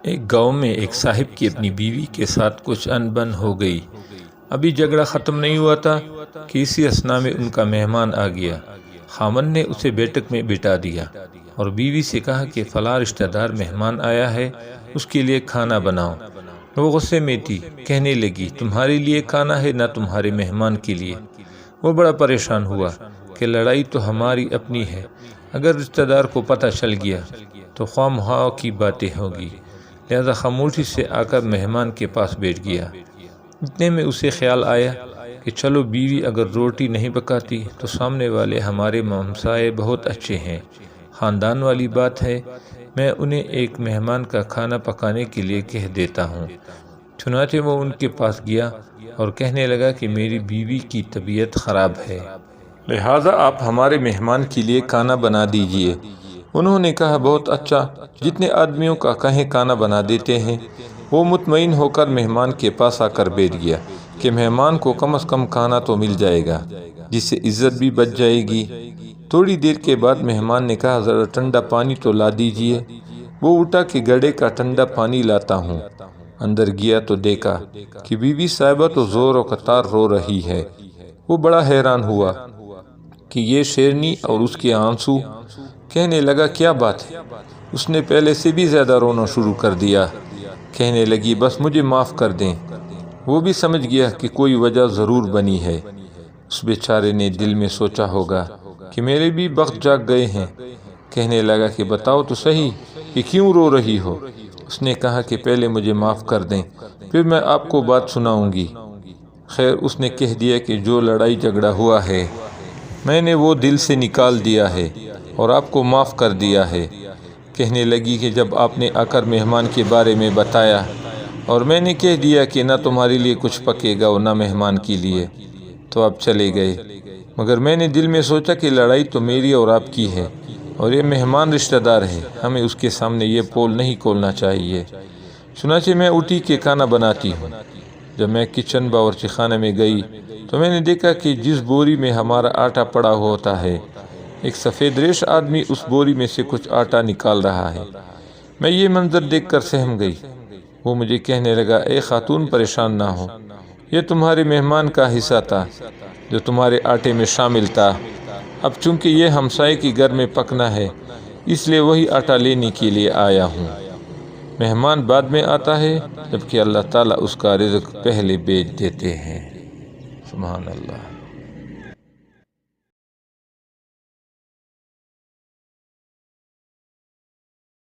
ایک گاؤں میں ایک صاحب کی اپنی بیوی کے ساتھ کچھ انبن ہو گئی۔ ابھی جھگڑا ختم نہیں ہوا تھا کہ اسی اثنا میں ان کا مہمان آ گیا۔ خاوند نے اسے بیٹھک میں بٹھا دیا اور بیوی سے کہا کہ فلاں رشتہ دار مہمان آیا ہے، اس کے لیے کھانا بناؤ۔ وہ غصے میں تھی، کہنے لگی تمہارے لیے کھانا ہے نہ تمہارے مہمان کے لیے۔ وہ بڑا پریشان ہوا کہ لڑائی تو ہماری اپنی ہے، اگر رشتہ دار کو پتہ چل گیا تو خواہ مخواہ کی باتیں ہوگی، لہذا خاموشی سے آ کر مہمان کے پاس بیٹھ گیا۔ اتنے میں اسے خیال آیا کہ چلو بیوی اگر روٹی نہیں پکاتی تو سامنے والے ہمارے ہمسائے بہت اچھے ہیں، خاندان والی بات ہے، میں انہیں ایک مہمان کا کھانا پکانے کے لیے کہہ دیتا ہوں۔ چنانچہ وہ ان کے پاس گیا اور کہنے لگا کہ میری بیوی کی طبیعت خراب ہے، لہٰذا آپ ہمارے مہمان کے لیے کھانا بنا دیجئے۔ انہوں نے کہا بہت اچھا، جتنے آدمیوں کا کہیں کھانا بنا دیتے ہیں۔ وہ مطمئن ہو کر مہمان کے پاس آ کر بیٹھ گیا کہ مہمان کو کم از کم کھانا تو مل جائے گا، جس سے عزت بھی بچ جائے گی۔ تھوڑی دیر کے بعد مہمان نے کہا ذرا ٹھنڈا پانی تو لا دیجئے۔ وہ اٹھا کہ گھڑے کا ٹھنڈا پانی لاتا ہوں۔ اندر گیا تو دیکھا کہ بی بی صاحبہ تو زور و قطار رو رہی ہے۔ وہ بڑا حیران ہوا کہ یہ شیرنی اور اس کے آنسو۔ کہنے لگا کیا بات ہے؟ اس نے پہلے سے بھی زیادہ رونا شروع کر دیا۔ کہنے لگی بس مجھے معاف کر دیں۔ وہ بھی سمجھ گیا کہ کوئی وجہ ضرور بنی ہے۔ اس بیچارے نے دل میں سوچا ہوگا کہ میرے بھی بخت جاگ گئے ہیں۔ کہنے لگا کہ بتاؤ تو صحیح کہ کیوں رو رہی ہو؟ اس نے کہا کہ پہلے مجھے معاف کر دیں، پھر میں آپ کو بات سناؤں گی۔ خیر اس نے کہہ دیا کہ جو لڑائی جھگڑا ہوا ہے میں نے وہ دل سے نکال دیا ہے اور آپ کو معاف کر دیا ہے۔ کہنے لگی کہ جب آپ نے آ کر مہمان کے بارے میں بتایا اور میں نے کہہ دیا کہ نہ تمہارے لیے کچھ پکے گا اور نہ مہمان کے لیے، تو آپ چلے گئے، مگر میں نے دل میں سوچا کہ لڑائی تو میری اور آپ کی ہے اور یہ مہمان رشتہ دار ہے، ہمیں اس کے سامنے یہ پول نہیں کھولنا چاہیے۔ چنانچہ میں اٹھی کہ کھانا بناتی ہوں۔ جب میں کچن باورچی خانے میں گئی تو میں نے دیکھا کہ جس بوری میں ہمارا آٹا پڑا ہوتا ہے، ایک سفید ریش آدمی اس بوری میں سے کچھ آٹا نکال رہا ہے۔ میں یہ منظر دیکھ کر سہم گئی۔ وہ مجھے کہنے لگا اے خاتون پریشان نہ ہو، یہ تمہارے مہمان کا حصہ تھا جو تمہارے آٹے میں شامل تھا۔ اب چونکہ یہ ہمسائے کے گھر میں پکنا ہے اس لیے وہی آٹا لینے کے لیے آیا ہوں۔ مہمان بعد میں آتا ہے جبکہ اللہ تعالیٰ اس کا رزق پہلے بھیج دیتے ہیں۔ سبحان اللہ۔